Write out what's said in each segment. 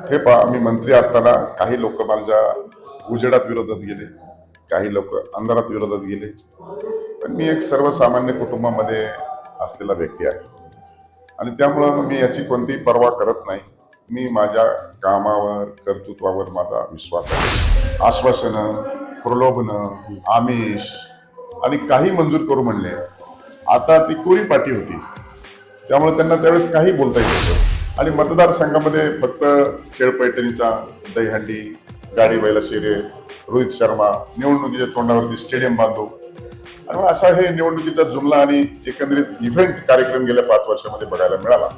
हे पहा, मी मंत्री असताना काही लोक माझ्या उजेडात विरोधात गेले, काही लोक अंधारात विरोधात गेले, पण मी एक सर्वसामान्य कुटुंबामध्ये असलेला व्यक्ती आहे आणि त्यामुळं मी याची कोणतीही पर्वा करत नाही. मी माझ्या कामावर, कर्तृत्वावर माझा विश्वास आहे. आश्वासनं, प्रलोभनं, आमिष आणि काही मंजूर करू म्हणले. आता ती कोरी पाटी होती, त्यामुळे त्यांना त्यावेळेस काही बोलता येत होतं. आणि मतदारसंघामध्ये फक्त खेळपैठणीचा दहीहंडी, गाडी बैला शेरे, रोहित शर्मा, निवडणुकीच्या तोंडावरती स्टेडियम बांधू आणि मग असा हे निवडणुकीचा जुमला आणि एकंदरीत इव्हेंट कार्यक्रम गेल्या 5 वर्षामध्ये बघायला मिळाला.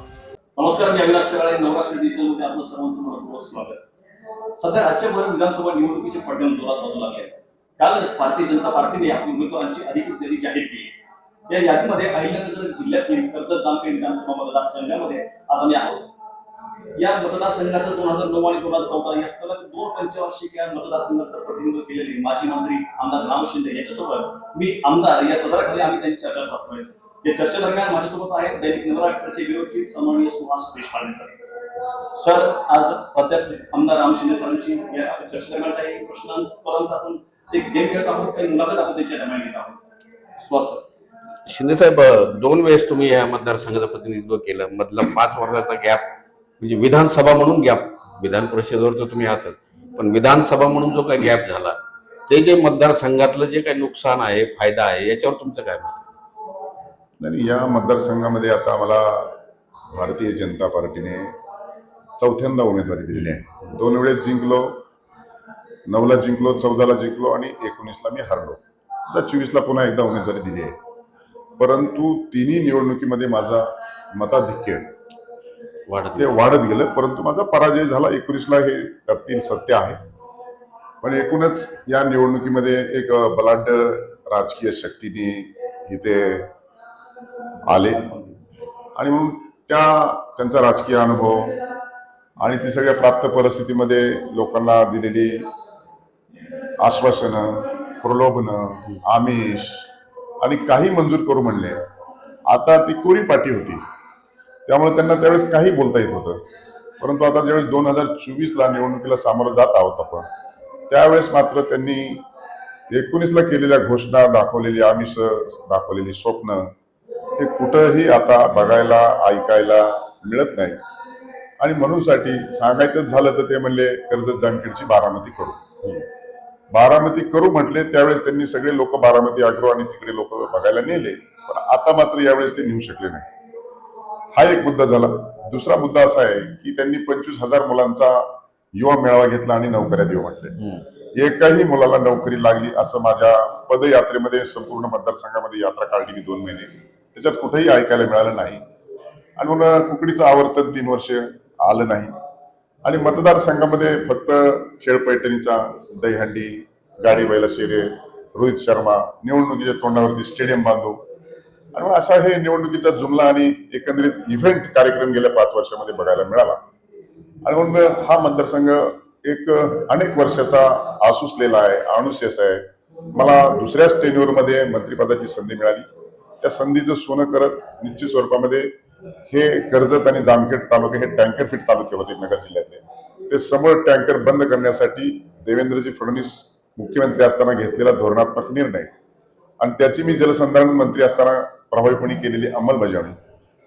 नमस्कार, मी अविनाश कराळे, नवराष्ट्र डिजिटलमध्ये आपलं सर्वांचं मनपूर्वक स्वागत. सध्या राज्यभर विधानसभा निवडणुकीचे पडघम जोरात वाजू लागले. कालच भारतीय जनता पार्टीने आपली उमेदवारांची अधिकृत यादी जाहीर केली. या यादीमध्ये अहिल्यानगर जिल्ह्यातील कर्जत जामखेड विधानसभा मतदारसंघामध्ये आज आम्ही आहोत. या मतदारसंघाचं 2009 आणि 2014 या सलग 2 पंचवार्षिक या मतदारसंघाचं प्रतिनिधित्व केलेले माजी मंत्री आमदार राम शिंदे यांच्यासोबत मी आमदार या सदराखाली आम्ही त्यांची चर्चा साधतोय. या चर्चेदरम्यान माझ्यासोबत आहेत दैनिक नवराष्ट्राचे विरोधी सन्माननीय सुहास देशपांडे सर. आज प्राध्यापक आमदार राम शिंदे सरांची या चर्चेदरम्यान काही प्रश्नांपर्यंत आपण एक गेम खेळत आहोत, काही मुलाखत आपण त्यांच्या दरम्यान घेत आहोत. सुहास सर. शिंदे साहेब, 2 वेळेस तुम्ही या मतदारसंघाचं प्रतिनिधित्व केलं. मधला 5 वर्षाचा गॅप म्हणजे विधानसभा म्हणून गॅप, विधान परिषदेवर तर तुम्ही आहातच, पण विधानसभा म्हणून जो काही गॅप झाला, ते जे मतदारसंघातलं जे काही नुकसान आहे, फायदा आहे, याच्यावर तुमचं काय मत? नाही, या मतदारसंघामध्ये आता मला भारतीय जनता पार्टीने 4थ्यांदा उमेदवारी दिलेली आहे. 2 वेळेस जिंकलो, 9ला जिंकलो, 14ला जिंकलो आणि 19ला मी हरलो. आता 24ला पुन्हा एकदा उमेदवारी दिली आहे. परंतु तिन्ही निवडणुकीमध्ये माझा मताधिक्य वाढत गेलं, परंतु माझा पराजय झाला. 19ला हे तपतील सत्य आहे. पण एकूणच या निवडणुकीमध्ये एक बलाढ्य राजकीय शक्तीने इथे आले आणि म्हणून त्यांचा राजकीय अनुभव आणि ती सगळ्या प्राप्त परिस्थितीमध्ये लोकांना दिलेली आश्वासनं, प्रलोभनं, आमिष आणि काही मंजूर करू म्हणले. आता ती कोरी पाटी होती, त्यामुळे त्यांना त्यावेळेस काही बोलता येत होतं. परंतु आता ज्यावेळेस 2024ला निवडणुकीला सामोरं जात आहोत आपण, त्यावेळेस मात्र त्यांनी 19ला केलेल्या घोषणा, दाखवलेली आमिष, दाखवलेली स्वप्न हे कुठंही आता बघायला, ऐकायला मिळत नाही. आणि म्हणूनसाठी सांगायचं झालं तर ते म्हणले कर्जत जामखेडची बारामती करू. बारामती करू म्हटले, त्यावेळेस त्यांनी सगळे लोक बारामती आग्रो आणि तिकडे लोक बघायला नेले, पण आता मात्र यावेळेस ते नेऊ शकले नाही. हा एक मुद्दा झाला. दुसरा मुद्दा असा आहे की त्यांनी 25,000 मुलांचा युवा मेळावा घेतला आणि नोकऱ्या देऊ म्हटले. एकाही मुलाला नोकरी लागली असं माझ्या पदयात्रेमध्ये संपूर्ण मतदारसंघामध्ये यात्रा काढली मी 2 महिने, त्याच्यात कुठेही ऐकायला मिळालं नाही. आणि मग कुकडीचं आवर्तन 3 वर्ष आलं नाही. आणि मतदारसंघामध्ये फक्त खेळपैठणीचा दहीहंडी, गाडी बैला शेरे, रोहित शर्मा, निवडणुकीच्या तोंडावरती स्टेडियम बांधू आणि असा हे निवडणुकीचा जुमला आणि एकंदरीत इव्हेंट कार्यक्रम गेल्या 5 वर्षामध्ये बघायला मिळाला. आणि म्हणून हा मतदारसंघ एक अनेक वर्षाचा आसुसलेला आहे, अनुशेष आहे. मला दुसऱ्याच टेन्युअरमध्ये मंत्रिपदाची संधी मिळाली. त्या संधीचं सोनं करत निश्चित स्वरूपामध्ये हे कर्जत आणि जामखेड तालुके हे टँकर फिट तालुके होते नगर जिल्ह्यातले. ते समोर टँकर बंद करण्यासाठी देवेंद्रजी फडणवीस मुख्यमंत्री असताना घेतलेला धोरणात्मक निर्णय आणि त्याची मी जलसंधारण मंत्री असताना प्रभावीपणे केलेली अंमलबजावणी,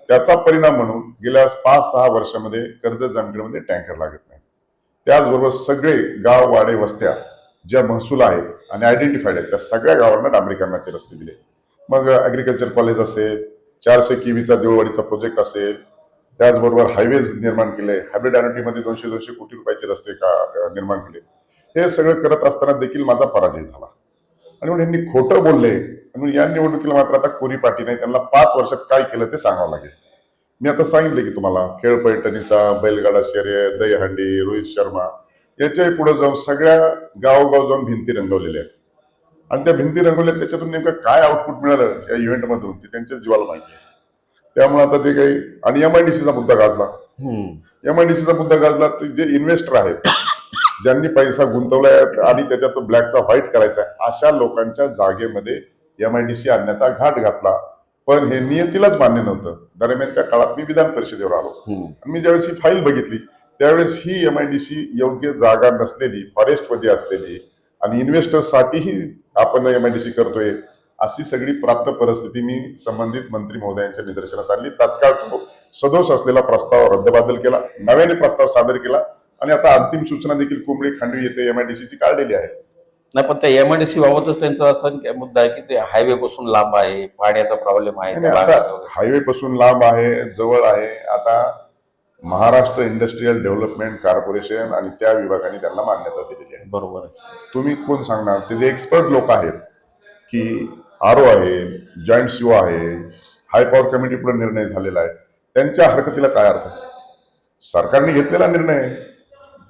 त्याचा परिणाम म्हणून गेल्या 5-6 वर्षामध्ये कर्जत जामखेडमध्ये टँकर लागत नाही. त्याचबरोबर सगळे गाव, वाडे, वस्त्या ज्या महसूल आहेत आणि आयडेंटिफाईड आहेत त्या सगळ्या गावांना डांबरीकरणाचे रस्ते दिले. मग ऍग्रिकल्चर कॉलेज असेल, 400 केवीचा देववाडीचा प्रोजेक्ट असेल, त्याचबरोबर हायवेज निर्माण केले, हायब्रिड मध्ये 200 कोटी रुपयाचे रस्ते निर्माण केले. हे सगळं करत असताना देखील माझा पराजय झाला. आणि म्हणून यांनी खोटं बोलले आणि या निवडणुकीला मात्र आता कोरी पाटी नाही, त्यांना 5 वर्षात काय केलं ते सांगावं लागेल. मी आता सांगितले की तुम्हाला खेळपैठणीचा, बैलगाडा शर्यत, दहीहंडी, रोहित शर्मा याच्याही पुढे जाऊन सगळ्या गावोगाव जाऊन भिंती रंगवलेल्या आहेत. आणि त्या भिंती रंगवल्या, त्याच्यातून नेमकं काय आउटपुट मिळालं या इव्हेंट मधून ते त्यांच्या जीवाला माहिती आहे. त्यामुळे आता जे काही आणि एमआयडीसीचा मुद्दा गाजला, एमआयडीसीचा मुद्दा गाजला तर जे इन्व्हेस्टर आहेत, ज्यांनी पैसा गुंतवलाय आणि त्याच्यात ब्लॅकचा व्हाईट करायचा आहे, अशा लोकांच्या जागेमध्ये एमआयडीसी आणण्याचा घाट घातला. पण हे नियतीलाच मान्य नव्हतं. दरम्यानच्या काळात मी विधान परिषदेवर आलो आणि मी ज्यावेळेस ही फाईल बघितली त्यावेळेस ही MIDC योग्य जागा नसलेली, फॉरेस्टमध्ये असलेली आणि इन्व्हेस्टरसाठीही आपण MIDC करतोय, अशी सगळी प्राप्त परिस्थिती मी संबंधित मंत्री महोदयांच्या निदर्शनास आणली. तात्काळ तो सदोष असलेला प्रस्ताव रद्दबातल केला, नव्याने प्रस्ताव सादर केला आणि आता अंतिम सूचना देखील कुंबळी खांडवी येथे MIDCची काढलेली आहे. नाही, पण त्या MIDC बाबतच त्यांचा असा मुद्दा आहे की ते हायवे पासून लांब आहे, पाण्याचा प्रॉब्लेम आहे त्या भागात आता वगैरे. हायवे पासून लांब आहे, जवळ आहे. आता महाराष्ट्र इंडस्ट्रीयल डेव्हलपमेंट कॉर्पोरेशन आणि त्या विभागाने त्यांना मान्यता दिलेली आहे. बरोबर आहे. तुम्ही कोण सांगणार? ते जे एक्सपर्ट लोक आहेत की RO आहे, जॉईंट CO आहे, हाय पॉवर कमिटी पुढे निर्णय झालेला आहे, त्यांच्या हरकतीला काय अर्थ? सरकारने घेतलेला निर्णय आहे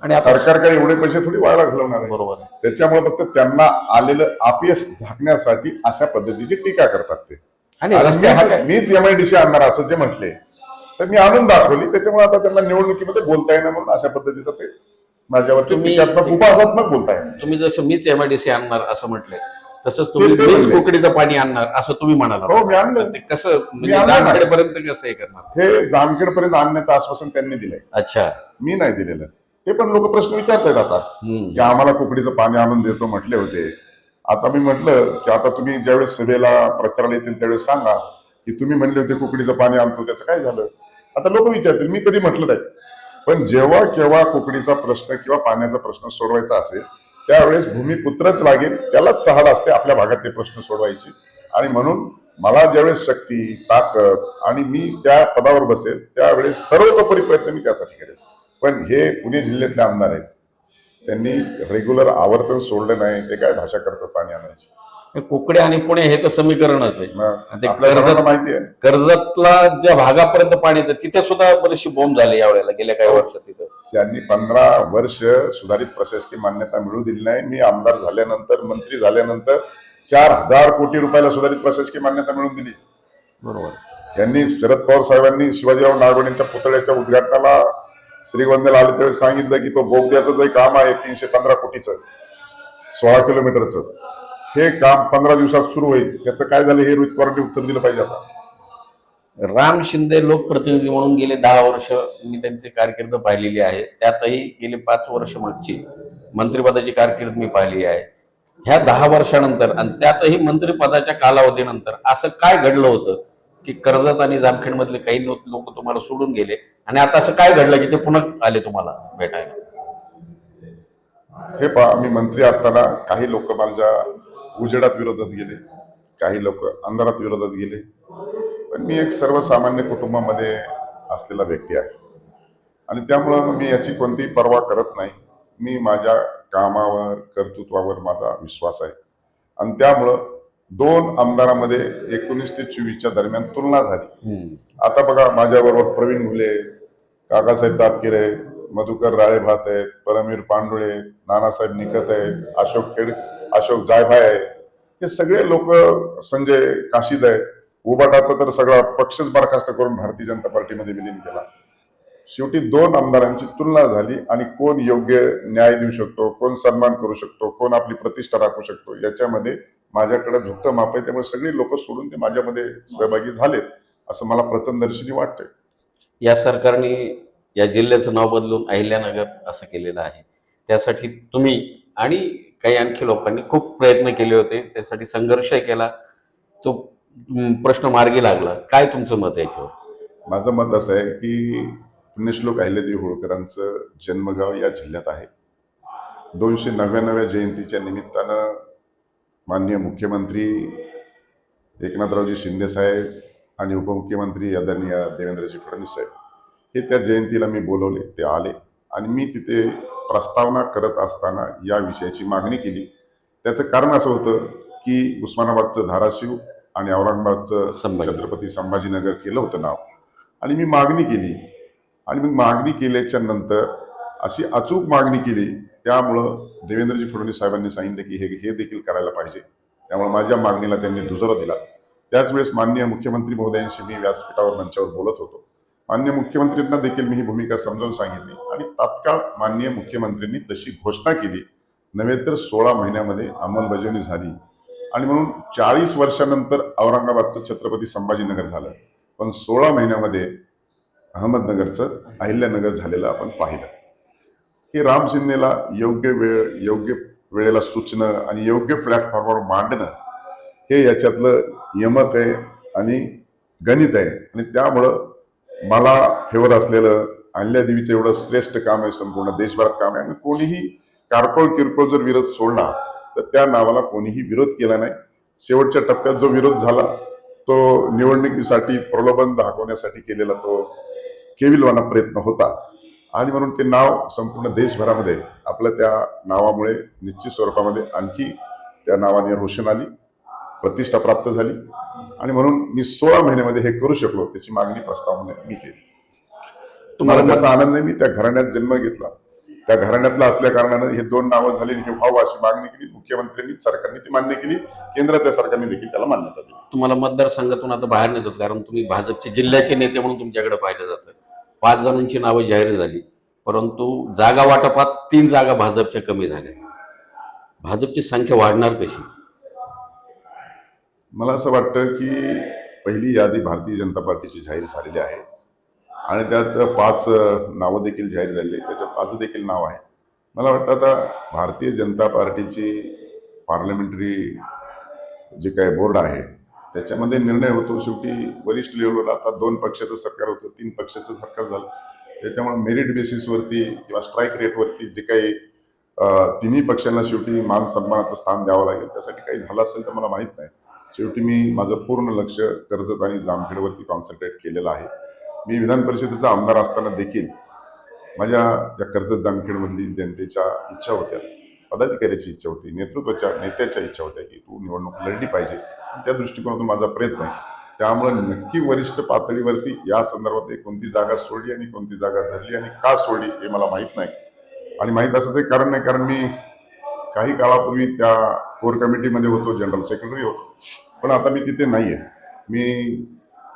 आणि आता सरकार काही एवढे पैसे थोडी वाया घालवणार आहे. बरोबर आहे. त्याच्यामुळे फक्त त्यांना आलेलं अपयश झाकण्यासाठी अशा पद्धतीची टीका करतात ते. आणि रस्ते हा काय मीच MIDC आणणार असं जे म्हटले तर मी आणून दाखवली, त्याच्यामुळे आता त्यांना निवडणुकीमध्ये बोलता येणार म्हणून अशा पद्धतीचं ते माझ्यावरती टीकात्मक उपहासात्मक बोलताय. तुम्ही जसं मीच MIDC आणणार असं म्हटले, तसंच तुम्ही ते मीच म्हणले. कुकडीचं पाणी आणणार असं तुम्ही म्हणाला. हो, मी आणलं. ते कसं म्हणजे आणलं ना. जामखेडपर्यंत कसं हे करणार? हे जामखेड पर्यंत आणण्याचं आश्वासन त्यांनी दिलंय, अच्छा. मी नाही दिलेलं. ते पण लोक प्रश्न विचारतायत आता हम्म. की आम्हाला कुकडीचं पाणी आणून देतो म्हटले होते. आता मी म्हटलं की आता तुम्ही ज्यावेळेस सभेला प्रचाराला येतील त्यावेळेस सांगा की तुम्ही म्हणले होते कुकडीचं पाणी आणतो, त्याचं काय झालं? आता लोक विचारतील. मी कधी म्हटलं नाही, पण जेव्हा केव्हा कुकडीचा प्रश्न किंवा पाण्याचा प्रश्न सोडवायचा असेल त्यावेळेस भूमिपुत्रच लागेल, त्यालाच चहाड असते आपल्या भागातले प्रश्न सोडवायची. आणि म्हणून मला ज्यावेळेस शक्ती, ताकद आणि मी त्या पदावर बसेल त्यावेळेस सर्वतोपरी प्रयत्न मी त्यासाठी करेल. पण हे पुणे जिल्ह्यातले आमदार आहेत, त्यांनी रेग्युलर आवर्तन सोडलं नाही. ते काय भाषा करतात पाणी आणायची? कुकडे आणि पुणे हे तर समीकरणच आहे. मग ते आपल्या सर्वांना माहिती आहे. कर्जतला ज्या भागापर्यंत पाणी येतं तिथे सुद्धा बरीचशी बोंब झाली यावेळेला गेल्या काही वर्षात तिथं. ज्यांनी 15 वर्ष सुधारित प्रशासकीय मान्यता मिळू दिली नाही, मी आमदार झाल्यानंतर, मंत्री झाल्यानंतर 4,000 कोटी रुपयाला सुधारित प्रशासकीय मान्यता मिळवून दिली. बरोबर. यांनी शरद पवार साहेबांनी शिवाजीराव नागवणेंच्या पुतळ्याच्या उद्घाटनाला श्रीगोंद्याला आले त्यावेळेस सांगितलं की तो बोगद्याचं जे काम आहे 315 कोटीचं 16 किलोमीटरचं, हे काम 15 दिवसात सुरू होईल. त्याचं काय झालं हे रोहित पवारांनी उत्तर दिलं पाहिजे. आता राम शिंदे लोकप्रतिनिधी म्हणून गेले 10 वर्ष मी त्यांची कारकीर्द पाहिलेली आहे. त्यातही गेले 5 वर्ष मागची मंत्रिपदाची कारकीर्द मी पाहिली आहे. ह्या 10 वर्षानंतर आणि त्यातही मंत्रिपदाच्या कालावधीनंतर असं काय घडलं होतं की कर्जत आणि जामखेड मधले काही लोक तुम्हाला सोडून गेले आणि आता असं काय घडलं की ते पुन्हा आले तुम्हाला भेटायला? हे पहा, मी मंत्री असताना काही लोक माझ्या उजेडात विरोधात गेले, काही लोक अंधारात विरोधात गेले, पण मी एक सर्वसामान्य कुटुंबामध्ये असलेला व्यक्ती आहे आणि त्यामुळं मी याची कोणतीही पर्वा करत नाही. मी माझ्या कामावर, कर्तृत्वावर माझा विश्वास आहे आणि त्यामुळं 2 आमदारांमध्ये 19 ते 24च्या दरम्यान तुलना झाली. आता बघा, माझ्याबरोबर प्रवीण घुले, काकासाहेब तापकिरे, मधुकर राळेभात आहेत, परमवीर पांडुळे, नानासाहेब निकत आहेत, अशोक जायभाय आहे, हे सगळे लोक, संजय काशीद आहे. उबाटाचा तर सगळा पक्षच बरखास्त करून भारतीय जनता पार्टीमध्ये विलीन केला. शेवटी 2 आमदारांची तुलना झाली आणि कोण योग्य न्याय देऊ शकतो, कोण सन्मान करू शकतो, कोण आपली प्रतिष्ठा राखू शकतो, याच्यामध्ये माझ्याकडे झुकतं माप आहे. त्यामुळे सगळी लोक सोडून ते माझ्यामध्ये सहभागी झालेत असं मला प्रथमदर्शनी वाटतंय. या सरकारने या जिल्ह्याचं नाव बदलून अहिल्यानगर असं केलेलं आहे. त्यासाठी तुम्ही आणि काही आणखी लोकांनी खूप प्रयत्न केले होते, त्यासाठी संघर्ष केला, तो प्रश्न मार्गी लागला. काय तुमचं मत आहे याच्यावर? माझं मत असं आहे की पुण्यश्लोक अहिल्यादेवी होळकरांचं जन्मगाव या जिल्ह्यात आहे. 299व्या जयंतीच्या निमित्तानं माननीय मुख्यमंत्री एकनाथरावजी शिंदे साहेब आणि उपमुख्यमंत्री आदरणीय देवेंद्रजी फडणवीस साहेब हे त्या जयंतीला मी बोलवले, ते आले आणि मी तिथे प्रस्तावना करत असताना या विषयाची मागणी केली. त्याचं कारण असं होतं की उस्मानाबादचं धाराशिव आणि औरंगाबादचं छत्रपती संभाजीनगर केलं होतं नाव आणि मी मागणी केली आणि मग मागणी केल्याच्या नंतर अशी अचूक मागणी केली. त्यामुळं देवेंद्रजी फडणवीस साहेबांनी सांगितलं की हे देखील करायला पाहिजे. त्यामुळे माझ्या मागणीला त्यांनी दुजोरा दिला. त्याच वेळेस माननीय मुख्यमंत्री महोदयांशी मी व्यासपीठावर मंचावर बोलत होतो. माननीय मुख्यमंत्र्यांना देखील मी ही भूमिका समजावून सांगितली आणि तात्काळ माननीय मुख्यमंत्र्यांनी तशी घोषणा केली. नव्हे तर 16 महिन्यामध्ये अंमलबजावणी झाली आणि म्हणून 40 वर्षानंतर औरंगाबादचं छत्रपती संभाजीनगर झालं, पण 16 महिन्यामध्ये अहमदनगरचं अहिल्यानगर झालेलं आपण पाहिलं. की राम शिंदेला योग्य वेळ योग्य वेळेला सुचणं आणि योग्य प्लॅटफॉर्मवर मांडणं हे याच्यातलं यमक आहे आणि गणित आहे. आणि त्यामुळं मला फेवर असलेलं अहिल्या देवीचं एवढं श्रेष्ठ काम आहे, संपूर्ण देशभरात काम आहे. आणि कोणीही कारकोळ किरकोळ जर विरोध सोडला तर त्या नावाला कोणीही विरोध केला नाही. शेवटच्या टप्प्यात जो विरोध झाला तो निवडणुकीसाठी प्रलोभन दाखवण्यासाठी केलेला तो केविलवाना प्रयत्न होता. आणि म्हणून ते नाव संपूर्ण देशभरामध्ये आपल्या त्या नावामुळे निश्चित स्वरूपामध्ये आणखी त्या नावाने रोशन आली, प्रतिष्ठा प्राप्त झाली. आणि म्हणून मी 16 महिन्यामध्ये हे करू शकलो, त्याची मागणी प्रस्तावाने मी केली. तुम्हाला त्याचा आनंद आहे. मी त्या घराण्यात जन्म घेतला, त्या घराण्यातला असल्या कारणानं हे 2 नावं झाली आणि हे व्हावं अशी मागणी केली. मुख्यमंत्र्यांनी सरकारने ती मान्य केली, केंद्रातल्या सरकारने देखील त्याला मान्यता दिली. तुम्हाला मतदारसंघातून आता बाहेर नेतात, कारण तुम्ही भाजपचे जिल्ह्याचे नेते म्हणून तुमच्याकडे पाहिलं जातं. 5 जणांची नावं जाहीर झाली, परंतु जागा वाटपात 3 जागा भाजपच्या कमी झाल्या. भाजपची संख्या वाढणार कशी? मला असं वाटतं की पहिली यादी भारतीय जनता पार्टीची जाहीर झालेली आहे आणि त्यात 5 नावं देखील जाहीर झालेली आहेत. त्याच्यात माझं देखील नाव आहे. मला वाटतं आता भारतीय जनता पार्टीची पार्लमेंटरी जे काही बोर्ड आहे त्याच्यामध्ये निर्णय होतो. शेवटी वरिष्ठ लेवलवर आता 2 पक्षाचं सरकार होतं, 3 पक्षाचं सरकार झालं. त्याच्यामुळे मेरिट बेसिसवरती किंवा स्ट्राईक रेटवरती जे काही तिन्ही पक्षांना शेवटी मान सन्मानाचं स्थान द्यावं लागेल. त्यासाठी काही झालं असेल तर मला माहीत नाही. शेवटी मी माझं पूर्ण लक्ष कर्जत आणि जामखेडवरती कॉन्सन्ट्रेट केलेलं आहे. मी विधान परिषदेचा आमदार असताना देखील माझ्या या कर्जत जामखेडमधली जनतेच्या इच्छा होत्या, पदाधिकाऱ्याची इच्छा होती, नेत्याच्या इच्छा होत्या की तू निवडणूक लढली पाहिजे. आणि त्या दृष्टिकोनातून माझा प्रयत्न आहे. त्यामुळे नक्की वरिष्ठ पातळीवरती या संदर्भात कोणती जागा सोडली आणि कोणती जागा धरली आणि का सोडली हे मला माहीत नाही. आणि माहीत असं कारण नाही, कारण मी काही काळापूर्वी त्या कोर कमिटीमध्ये होतो, जनरल सेक्रेटरी होतो. पण आता मी तिथे नाहीये. मी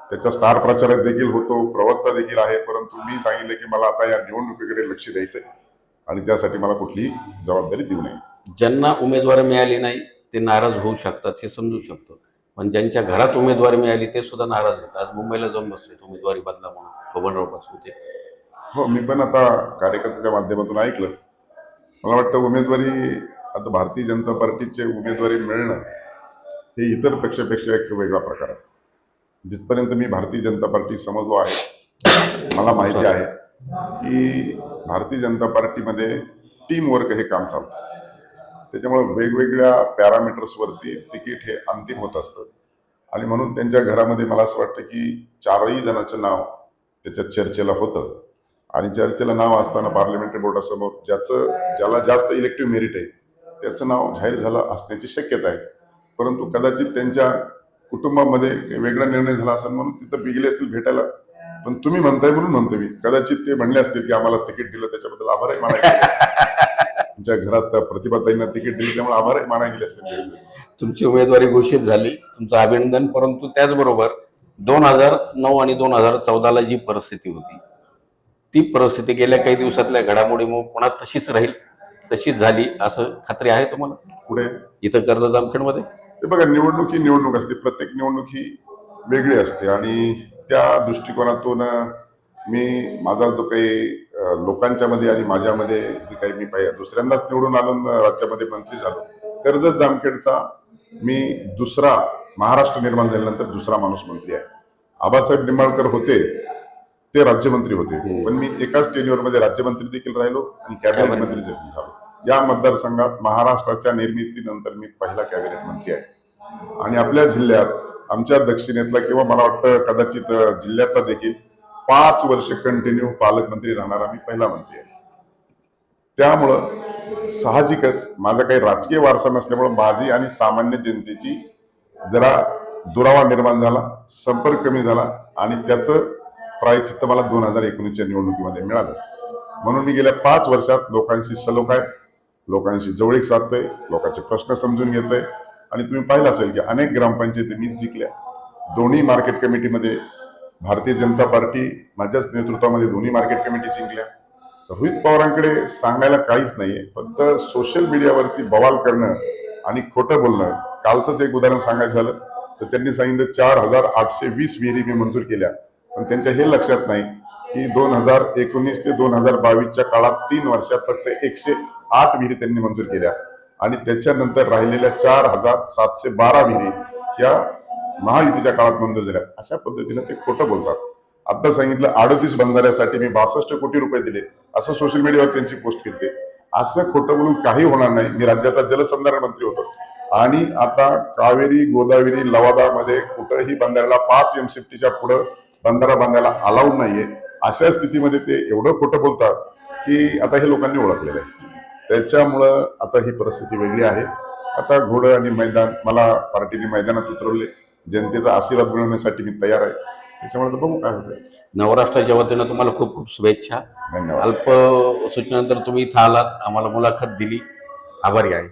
त्याचा स्टार प्रचारक देखील होतो, प्रवक्ता देखील आहे. परंतु मी सांगितलं की मला आता या निवडणुकीकडे लक्ष द्यायचंय आणि त्यासाठी मला कुठलीही जबाबदारी देऊ नये. ज्यांना उमेदवारी मिळाली नाही ते नाराज होऊ शकतात, हे समजू शकतो. पण ज्यांच्या घरात उमेदवारी मिळाली ते सुद्धा नाराज आहेत. आज मुंबईला जाऊन बसलेत उमेदवारी बदला म्हणून बबनराव पाचपुते. हो, मी पण आता कार्यकर्त्याच्या माध्यमातून ऐकलं. मला वाटतं उमेदवारी आता भारतीय जनता पार्टीचे उमेदवारी मिळणं हे इतर पक्षापेक्षा एक वेगळा प्रकार आहे. जिथपर्यंत मी भारतीय जनता पार्टी समजलो आहे, मला माहिती आहे की भारतीय जनता पार्टीमध्ये टीम वर्क हे काम चालतं. त्याच्यामुळे वेगवेगळ्या पॅरामीटर्सवरती तिकीट हे अंतिम होत असतं. आणि म्हणून त्यांच्या घरामध्ये मला असं वाटतं की 4ही जणांचं नाव त्याच्यात चर्चेला होतं. आणि चर्चेला नाव असताना पार्लमेंटरी बोर्डासमोर ज्याला जास्त इलेक्टिव्ह मेरिट आहे त्याचं नाव जाहीर झालं असण्याची शक्यता आहे. परंतु कदाचित त्यांच्या कुटुंबामध्ये वेगळा निर्णय झाला असेल म्हणून तिथं बिगले असतील भेटायला. पण तुम्ही म्हणताय म्हणून म्हणतो मी, कदाचित ते म्हणले असतील की आम्हाला तिकीट दिलं त्याच्याबद्दल आभारही मानायचे. तुमच्या घरात प्रतिभाताईंना तिकीट दिलं त्यामुळे आभारही मानाय गेले असतील. तुमची उमेदवारी घोषित झाली, तुमचं अभिनंदन. परंतु त्याचबरोबर 2009 आणि 2014ला जी परिस्थिती होती ती परिस्थिती गेल्या काही दिवसातल्या घडामोडीमुळे पुन्हा तशीच राहील, तशीच झाली असं खात्री आहे तुम्हाला? पुढे इथं कर्जत जामखेडमध्ये ते बघा, निवडणूक ही निवडणूक असते. प्रत्येक निवडणूक ही वेगळी असते आणि त्या दृष्टिकोनातून मी माझा जो काही लोकांच्या मध्ये आणि माझ्यामध्ये जे काही मी दुसऱ्यांदाच निवडून आलो, राज्यामध्ये मंत्री झालो. कर्जत जामखेडचा मी दुसरा, महाराष्ट्र निर्माण झाल्यानंतर दुसरा माणूस मंत्री आहे. आबासाहेब निंबाळकर होते, ते राज्यमंत्री होते, पण मी एकाच टेन्युअरमध्ये राज्यमंत्री देखील राहिलो आणि कॅबिनेट मंत्री देखील झालो. या मतदारसंघात महाराष्ट्राच्या निर्मितीनंतर मी पहिला कॅबिनेट मंत्री आहे. आणि आपल्या जिल्ह्यात, आमच्या दक्षिणेतला किंवा मला वाटतं कदाचित जिल्ह्यातला देखील 5 वर्ष कंटिन्यू पालकमंत्री राहणारा मी पहिला मंत्री आहे. त्यामुळं साहजिकच माझा काही राजकीय वारसा नसल्यामुळं माझी आणि सामान्य जनतेची जरा दुरावा निर्माण झाला, संपर्क कमी झाला आणि त्याचं प्रायश्चित्त मला 2019च्या निवडणुकीमध्ये मिळालं. म्हणून मी गेल्या 5 वर्षात लोकांशी सलोख आहे, लोकांशी जवळीक साधतोय, लोकांचे प्रश्न समजून घेतोय. आणि तुम्ही पाहिलं असेल की अनेक ग्रामपंचायती मीच जिंकल्या. दोन्ही मार्केट कमिटीमध्ये भारतीय जनता पार्टी माझ्याच नेतृत्वामध्ये दोन्ही मार्केट कमिटी जिंकल्या. रोहित पवारांकडे सांगायला काहीच नाहीये, फक्त सोशल मीडियावरती बवाल करणं आणि खोटं बोलणं. कालचंच एक उदाहरण सांगायचं झालं तर त्यांनी सांगितलं 4820 विहिरी मी मंजूर केल्या, पण त्यांच्या हे लक्षात नाही की 2019 ते 2022च्या काळात 3 वर्षात फक्त 108 विहिरी त्यांनी मंजूर केल्या आणि त्याच्यानंतर राहिलेल्या 4712 विहिरी ह्या महायुतीच्या काळात मंजूर झाल्या. अशा पद्धतीने ते खोटं बोलतात. आता सांगितलं 38 बंधाऱ्यासाठी मी 62 कोटी रुपये दिले, असं सोशल मीडियावर त्यांची पोस्ट केली. असं खोटं बोलून काही होणार नाही. मी राज्याचा जलसंधारण मंत्री होतो आणि आता कावेरी गोदावरी लवादामध्ये कुठंही बंधाऱ्याला 5 MCFTच्या पुढे बंधारा बांधायला अलाउड नाहीये. अशा स्थितीमध्ये ते एवढं खोटं बोलतात की आता हे लोकांनी ओळखलेलं आहे. त्याच्यामुळं आता ही परिस्थिती वेगळी आहे. आता घोडं आणि मैदान मला पार्टीने मैदानात उतरवले. जनतेचा आशीर्वाद मिळवण्यासाठी मी तयार आहे. त्याच्यामुळे तर बघू काय होतं. नवराष्ट्राच्या वतीनं तुम्हाला खूप खूप शुभेच्छा. धन्यवाद. अल्प सूचनेनंतर तुम्ही इथं आलात, आम्हाला मुलाखत दिली. आभारी आहे.